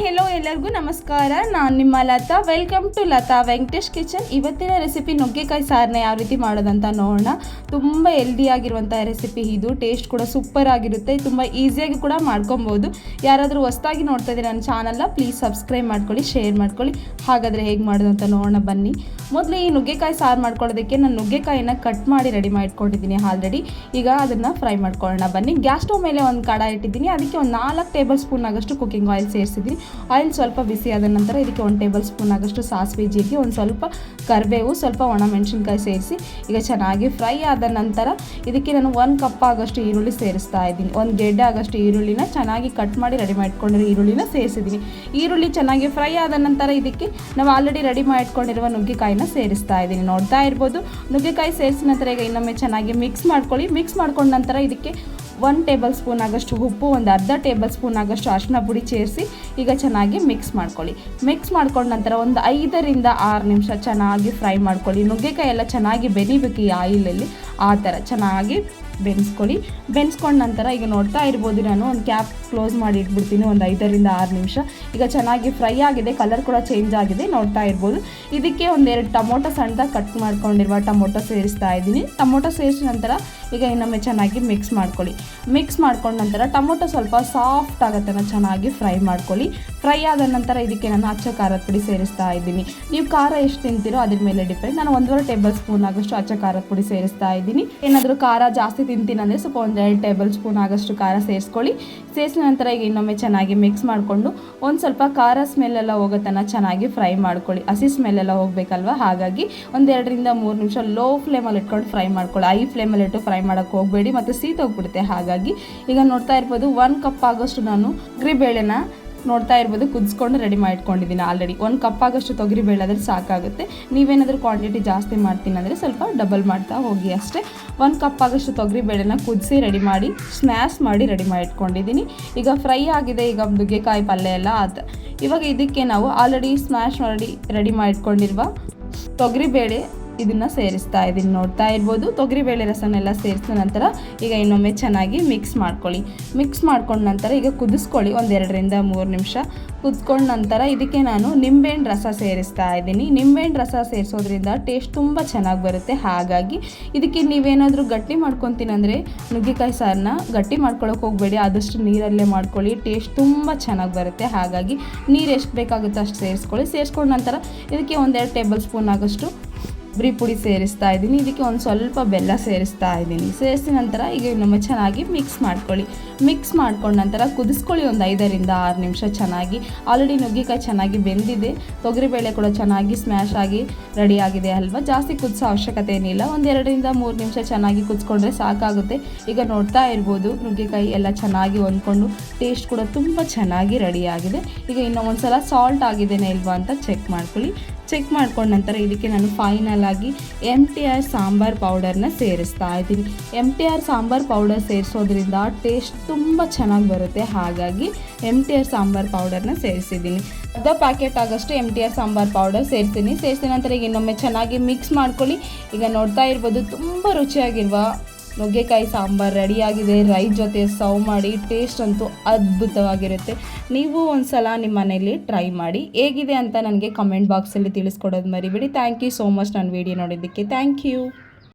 Hello ಎಲ್ಲರಿಗೂ ನಮಸ್ಕಾರ. ನಾನು ನಿಮ್ಮ Latha. Welcome to Latha Venkatesh kitchen. ಇವತ್ತಿನ ರೆಸಿಪಿ ನುಗ್ಗೆಕಾಯಿ ಸಾರನ್ನ ಯಾವ ರೀತಿ ಮಾಡೋದಂತ ನೋಡೋಣ. ತುಂಬ ಹೆಲ್ದಿಯಾಗಿರುವಂಥ ರೆಸಿಪಿ ಇದು. ಟೇಸ್ಟ್ ಕೂಡ ಸೂಪರ್ ಆಗಿರುತ್ತೆ. ತುಂಬ ಈಸಿಯಾಗಿ ಕೂಡ ಮಾಡ್ಕೊಬೋದು. ಯಾರಾದರೂ ಹೊಸದಾಗಿ ನೋಡ್ತಾ ಇದ್ದೀರಾ ನನ್ನ ಚಾನಲ್ನ ಪ್ಲೀಸ್ ಸಬ್ಸ್ಕ್ರೈಬ್ ಮಾಡ್ಕೊಳ್ಳಿ, ಶೇರ್ ಮಾಡ್ಕೊಳ್ಳಿ. ಹಾಗಾದರೆ ಹೇಗೆ ಮಾಡೋದಂತ ನೋಡೋಣ ಬನ್ನಿ. ಮೊದಲು ಈ ನುಗ್ಗೆಕಾಯಿ ಸಾರು ಮಾಡ್ಕೊಳ್ಳೋದಕ್ಕೆ ನಾನು ನುಗ್ಗೆಕಾಯಿನ ಕಟ್ ಮಾಡಿ ರೆಡಿ ಮಾಡಿಟ್ಕೊಂಡಿದ್ದೀನಿ ಆಲ್ರೆಡಿ. ಈಗ ಅದನ್ನು ಫ್ರೈ ಮಾಡ್ಕೊಳ್ಳೋಣ ಬನ್ನಿ. ಗ್ಯಾಸ್ ಸ್ಟವ್ ಮೇಲೆ ಒಂದು ಕಡಾಯಿ ಇಟ್ಟಿದ್ದೀನಿ. ಅದಕ್ಕೆ ಒಂದು 4 ಟೇಬಲ್ ಸ್ಪೂನ್ ಆಗಷ್ಟು ಕುಕ್ಕಿಂಗ್ ಆಯಿಲ್ ಸೇರಿಸಿದ್ದೀನಿ. ಆಯಿಲ್ ಸ್ವಲ್ಪ ಬಿಸಿ ಆದ ನಂತರ ಇದಕ್ಕೆ 1 ಟೇಬಲ್ ಸ್ಪೂನ್ ಆಗಷ್ಟು ಸಾಸಿವೆ, ಜೀರಿಗೆ, ಒಂದು ಸ್ವಲ್ಪ ಕರಿಬೇವು, ಸ್ವಲ್ಪ ಒಣಮೆಣಸಿನ್ಕಾಯಿ ಸೇರಿಸಿ ಈಗ ಚೆನ್ನಾಗಿ ಫ್ರೈ ಆದ ನಂತರ ಇದಕ್ಕೆ ನಾನು 1 ಕಪ್ ಆಗಷ್ಟು ಈರುಳ್ಳಿ ಸೇರಿಸ್ತಾ ಇದ್ದೀನಿ. 1 ಗೆಡ್ಡೆ ಆಗಷ್ಟು ಈರುಳ್ಳಿನ ಚೆನ್ನಾಗಿ ಕಟ್ ಮಾಡಿ ರೆಡಿ ಮಾಡಿಟ್ಕೊಂಡಿರೋ ಈರುಳ್ಳಿನ ಸೇರಿಸಿದ್ದೀನಿ. ಈರುಳ್ಳಿ ಚೆನ್ನಾಗಿ ಫ್ರೈ ಆದ ನಂತರ ಇದಕ್ಕೆ ನಾವು ಆಲ್ರೆಡಿ ರೆಡಿ ಮಾಡಿಟ್ಕೊಂಡಿರುವ ನುಗ್ಗೆಕಾಯಿನ ಸೇರಿಸ್ತಾ ಇದ್ದೀನಿ. ನೋಡ್ತಾ ಇರ್ಬೋದು. ನುಗ್ಗೆಕಾಯಿ ಸೇರಿಸಿದ ನಂತರ ಈಗ ಇನ್ನೊಮ್ಮೆ ಚೆನ್ನಾಗಿ ಮಿಕ್ಸ್ ಮಾಡ್ಕೊಳ್ಳಿ. ಮಿಕ್ಸ್ ಮಾಡ್ಕೊಂಡ ನಂತರ ಇದಕ್ಕೆ 1 ಟೇಬಲ್ ಸ್ಪೂನ್ ಆಗಷ್ಟು ಉಪ್ಪು, ಒಂದು ಅರ್ಧ ಟೇಬಲ್ ಸ್ಪೂನ್ ಆಗಷ್ಟು ಅರಿಶಿನ ಪುಡಿ ಸೇರಿಸಿ ಈಗ ಚೆನ್ನಾಗಿ ಮಿಕ್ಸ್ ಮಾಡ್ಕೊಳ್ಳಿ. ಮಿಕ್ಸ್ ಮಾಡ್ಕೊಂಡ ನಂತರ ಒಂದು 5 ರಿಂದ 6 ನಿಮಿಷ ಚೆನ್ನಾಗಿ ಫ್ರೈ ಮಾಡ್ಕೊಳ್ಳಿ. ನುಗ್ಗೆಕಾಯಿ ಎಲ್ಲ ಚೆನ್ನಾಗಿ ಬೆನಿಬೇಕು ಈ ಆಯಿಲಲ್ಲಿ. ಆ ಥರ ಚೆನ್ನಾಗಿ ಬೆನ್ಸ್ಕೊಳ್ಳಿ. ಬೆನ್ಸ್ಕೊಂಡ ನಂತರ ಈಗ ನೋಡ್ತಾ ಇರ್ಬೋದು, ನಾನು ಒಂದು ಕ್ಯಾಪ್ ಕ್ಲೋಸ್ ಮಾಡಿ ಇಟ್ಬಿಡ್ತೀನಿ ಒಂದು 5 ರಿಂದ 6 ನಿಮಿಷ. ಈಗ ಚೆನ್ನಾಗಿ ಫ್ರೈ ಆಗಿದೆ, ಕಲರ್ ಕೂಡ ಚೇಂಜ್ ಆಗಿದೆ ನೋಡ್ತಾ ಇರ್ಬೋದು. ಇದಕ್ಕೆ 1-2 ಟೊಮೊಟೊ ಸಣ್ಣದಾಗಿ ಕಟ್ ಮಾಡ್ಕೊಂಡಿರುವ ಟೊಮೊಟೊ ಸೇರಿಸ್ತಾ ಇದ್ದೀನಿ. ಟೊಮೊಟೊ ಸೇರಿಸಿದ ನಂತರ ಈಗ ಇನ್ನೊಮ್ಮೆ ಚೆನ್ನಾಗಿ ಮಿಕ್ಸ್ ಮಾಡ್ಕೊಳ್ಳಿ. ಮಿಕ್ಸ್ ಮಾಡ್ಕೊಂಡ ನಂತರ ಟೊಮೊಟೊ ಸ್ವಲ್ಪ ಸಾಫ್ಟ್ ಆಗೋತನ ಚೆನ್ನಾಗಿ ಫ್ರೈ ಮಾಡ್ಕೊಳ್ಳಿ. ಫ್ರೈ ಆದ ನಂತರ ಇದಕ್ಕೆ ನಾನು ಅಚ್ಚ ಖಾರದ ಪುಡಿ ಸೇರಿಸ್ತಾ ಇದ್ದೀನಿ. ನೀವು ಖಾರ ಎಷ್ಟು ತಿಂತೀರೋ ಅದ್ರ ಮೇಲೆ ಡಿಪೆಂಡ್. ನಾನು 1.5 ಟೇಬಲ್ ಸ್ಪೂನ್ ಆಗಷ್ಟು ಅಚ್ಚ ಖಾರದ ಪುಡಿ ಸೇರಿಸ್ತಾ ಇದ್ದೀನಿ. ಏನಾದರೂ ಖಾರ ಜಾಸ್ತಿ ತಿಂತೀನಿ ಅಂದರೆ ಸ್ವಲ್ಪ 1-2 ಟೇಬಲ್ ಸ್ಪೂನ್ ಆಗಷ್ಟು ಖಾರ ಸೇರಿಸ್ಕೊಳ್ಳಿ. ಸೇರಿಸಿದ ನಂತರ ಈಗ ಇನ್ನೊಮ್ಮೆ ಚೆನ್ನಾಗಿ ಮಿಕ್ಸ್ ಮಾಡಿಕೊಂಡು ಒಂದು ಸ್ವಲ್ಪ ಖಾರ ಸ್ಮೆಲ್ಲೆಲ್ಲ ಹೋಗೋತನ ಚೆನ್ನಾಗಿ ಫ್ರೈ ಮಾಡ್ಕೊಳ್ಳಿ. ಹಸಿ ಸ್ಮೆಲ್ಲೆಲ್ಲ ಹೋಗಬೇಕಲ್ವ, ಹಾಗಾಗಿ 1-2 ರಿಂದ 3 ನಿಮಿಷ ಲೋ ಫ್ಲೇಮಲ್ಲಿ ಇಟ್ಕೊಂಡು ಫ್ರೈ ಮಾಡ್ಕೊಳ್ಳಿ. ಹೈ ಫ್ಲೇಮಲ್ಲಿ ಇಟ್ಟು ಫ್ರೈ ಮಾಡೋಕ್ಕೆ ಹೋಗಬೇಡಿ, ಮತ್ತು ಸೀತೋಗ್ಬಿಡುತ್ತೆ. ಹಾಗಾಗಿ ಈಗ ನೋಡ್ತಾ ಇರ್ಬೋದು 1 ಕಪ್ ಆಗೋಷ್ಟು ನಾನು ತೊಗರಿಬೇಳೆನ ನೋಡ್ತಾ ಇರ್ಬೋದು ಕುದಿಸ್ಕೊಂಡು ರೆಡಿ ಮಾಡಿಟ್ಕೊಂಡಿದ್ದೀನಿ ಆಲ್ರೆಡಿ. 1 ಕಪ್ ಆಗಷ್ಟು ತೊಗರಿಬೇಳೆ ಆದರೆ ಸಾಕಾಗುತ್ತೆ. ನೀವೇನಾದರೂ ಕ್ವಾಂಟಿಟಿ ಜಾಸ್ತಿ ಮಾಡ್ತೀನಿ ಅಂದರೆ ಸ್ವಲ್ಪ ಡಬಲ್ ಮಾಡ್ತಾ ಹೋಗಿ ಅಷ್ಟೇ. 1 ಕಪ್ ಆಗಷ್ಟು ತೊಗರಿಬೇಳೆನ ಕುದಿಸಿ ರೆಡಿ ಮಾಡಿ ಸ್ಮ್ಯಾಶ್ ಮಾಡಿ ರೆಡಿ ಮಾಡಿಟ್ಕೊಂಡಿದ್ದೀನಿ. ಈಗ ಫ್ರೈ ಆಗಿದೆ. ಈಗ ನುಗ್ಗೆಕಾಯಿ ಪಲ್ಯ ಎಲ್ಲ ಆತ. ಇವಾಗ ಇದಕ್ಕೆ ನಾವು ಆಲ್ರೆಡಿ ಸ್ಮ್ಯಾಶ್ ಮಾಡಿ ರೆಡಿ ಮಾಡಿಟ್ಕೊಂಡಿರುವ ತೊಗರಿಬೇಳೆ ಇದನ್ನು ಸೇರಿಸ್ತಾ ಇದ್ದೀನಿ. ನೋಡ್ತಾ ಇರ್ಬೋದು. ತೊಗರಿಬೇಳೆ ರಸನೆಲ್ಲ ಸೇರಿಸಿದ ನಂತರ ಈಗ ಇನ್ನೊಮ್ಮೆ ಚೆನ್ನಾಗಿ ಮಿಕ್ಸ್ ಮಾಡ್ಕೊಳ್ಳಿ. ಮಿಕ್ಸ್ ಮಾಡ್ಕೊಂಡ ನಂತರ ಈಗ ಕುದಿಸ್ಕೊಳ್ಳಿ. 1-2 ರಿಂದ 3 ನಿಮಿಷ ಕುದಿಸ್ಕೊಂಡ ನಂತರ ಇದಕ್ಕೆ ನಾನು ನಿಂಬೆಹಣ್ಣು ರಸ ಸೇರಿಸ್ತಾ ಇದ್ದೀನಿ. ನಿಂಬೆಹಣ್ಣು ರಸ ಸೇರಿಸೋದ್ರಿಂದ ಟೇಸ್ಟ್ ತುಂಬ ಚೆನ್ನಾಗಿ ಬರುತ್ತೆ. ಹಾಗಾಗಿ ಇದಕ್ಕೆ ನೀವೇನಾದರೂ ಗಟ್ಟಿ ಮಾಡ್ಕೊತೀನಿ ಅಂದರೆ ನುಗ್ಗೆಕಾಯಿ ಸಾರನ್ನ ಗಟ್ಟಿ ಮಾಡ್ಕೊಳ್ಳೋಕೆ ಹೋಗಬೇಡಿ, ಆದಷ್ಟು ನೀರಲ್ಲೇ ಮಾಡ್ಕೊಳ್ಳಿ. ಟೇಸ್ಟ್ ತುಂಬ ಚೆನ್ನಾಗಿ ಬರುತ್ತೆ. ಹಾಗಾಗಿ ನೀರು ಎಷ್ಟು ಬೇಕಾಗುತ್ತೋ ಅಷ್ಟು ಸೇರಿಸ್ಕೊಳ್ಳಿ. ಸೇರಿಸ್ಕೊಂಡ ನಂತರ ಇದಕ್ಕೆ 1-2 ಟೇಬಲ್ ಸ್ಪೂನ್ ಆಗಷ್ಟು ಬರೀ ಪುಡಿ ಸೇರಿಸ್ತಾ ಇದ್ದೀನಿ. ಇದಕ್ಕೆ ಒಂದು ಸ್ವಲ್ಪ ಬೆಲ್ಲ ಸೇರಿಸ್ತಾ ಇದ್ದೀನಿ. ಸೇರಿಸಿದ ನಂತರ ಈಗ ಇನ್ನೊಮ್ಮೆ ಚೆನ್ನಾಗಿ ಮಿಕ್ಸ್ ಮಾಡ್ಕೊಳ್ಳಿ. ಮಿಕ್ಸ್ ಮಾಡ್ಕೊಂಡ ನಂತರ ಕುದಿಸ್ಕೊಳ್ಳಿ ಒಂದು 5 ರಿಂದ 6 ನಿಮಿಷ ಚೆನ್ನಾಗಿ. ಆಲ್ರೆಡಿ ನುಗ್ಗೆಕಾಯಿ ಚೆನ್ನಾಗಿ ಬೆಂದಿದೆ. ತೊಗರಿಬೇಳೆ ಕೂಡ ಚೆನ್ನಾಗಿ ಸ್ಮ್ಯಾಶ್ ಆಗಿ ರೆಡಿ ಆಗಿದೆ ಅಲ್ವಾ. ಜಾಸ್ತಿ ಕುದಿಸೋ ಅವಶ್ಯಕತೆ ಏನಿಲ್ಲ. 1-2 ರಿಂದ 3 ನಿಮಿಷ ಚೆನ್ನಾಗಿ ಕುದಿಸ್ಕೊಂಡ್ರೆ ಸಾಕಾಗುತ್ತೆ. ಈಗ ನೋಡ್ತಾ ಇರ್ಬೋದು ನುಗ್ಗೆಕಾಯಿ ಎಲ್ಲ ಚೆನ್ನಾಗಿ ಹೊಂದ್ಕೊಂಡು ಟೇಸ್ಟ್ ಕೂಡ ತುಂಬ ಚೆನ್ನಾಗಿ ರೆಡಿ ಆಗಿದೆ. ಈಗ ಇನ್ನೊಂದು ಸಲ ಸಾಲ್ಟ್ ಆಗಿದೆಯೇ ಇಲ್ವಾ ಅಂತ ಚೆಕ್ ಮಾಡ್ಕೊಳ್ಳಿ. ಚೆಕ್ ಮಾಡ್ಕೊಂಡ ನಂತರ ಇದಕ್ಕೆ ನಾನು ಫೈನಲ್ ಆಗಿ MTR ಸಾಂಬಾರ್ ಪೌಡರ್ನ ಸೇರಿಸ್ತಾ ಇದ್ದೀನಿ. MTR ಸಾಂಬಾರ್ ಪೌಡರ್ ಸೇರಿಸೋದ್ರಿಂದ ಟೇಸ್ಟ್ ತುಂಬ ಚೆನ್ನಾಗಿ ಬರುತ್ತೆ. ಹಾಗಾಗಿ MTR ಸಾಂಬಾರ್ ಪೌಡರ್ನ ಸೇರಿಸಿದ್ದೀನಿ. ಅರ್ಧ ಪ್ಯಾಕೆಟ್ ಆಗಷ್ಟು MTR ಸಾಂಬಾರ್ ಪೌಡರ್ ಸೇರಿಸ್ತೀನಿ. ಸೇರಿಸಿದ ನಂತರ ಈಗ ಇನ್ನೊಮ್ಮೆ ಚೆನ್ನಾಗಿ ಮಿಕ್ಸ್ ಮಾಡ್ಕೊಳ್ಳಿ. ಈಗ ನೋಡ್ತಾ ಇರ್ಬೋದು ತುಂಬ ರುಚಿಯಾಗಿರುವ ನುಗ್ಗೆಕಾಯಿ ಸಾಂಬಾರು ರೆಡಿಯಾಗಿದೆ. ರೈಸ್ ಜೊತೆ ಸರ್ವ್ ಮಾಡಿ ಟೇಸ್ಟ್ ಅಂತೂ ಅದ್ಭುತವಾಗಿರುತ್ತೆ. ನೀವು ಒಂದು ಸಲ ನಿಮ್ಮ ಮನೇಲಿ ಟ್ರೈ ಮಾಡಿ. ಹೇಗಿದೆ ಅಂತ ನನಗೆ ಕಮೆಂಟ್ ಬಾಕ್ಸಲ್ಲಿ ತಿಳಿಸ್ಕೊಡೋದು ಮರಿಬೇಡಿ. ಥ್ಯಾಂಕ್ ಯು ಸೋ ಮಚ್ ನನ್ನ ವೀಡಿಯೋ ನೋಡಿದ್ದಕ್ಕೆ. Thank you.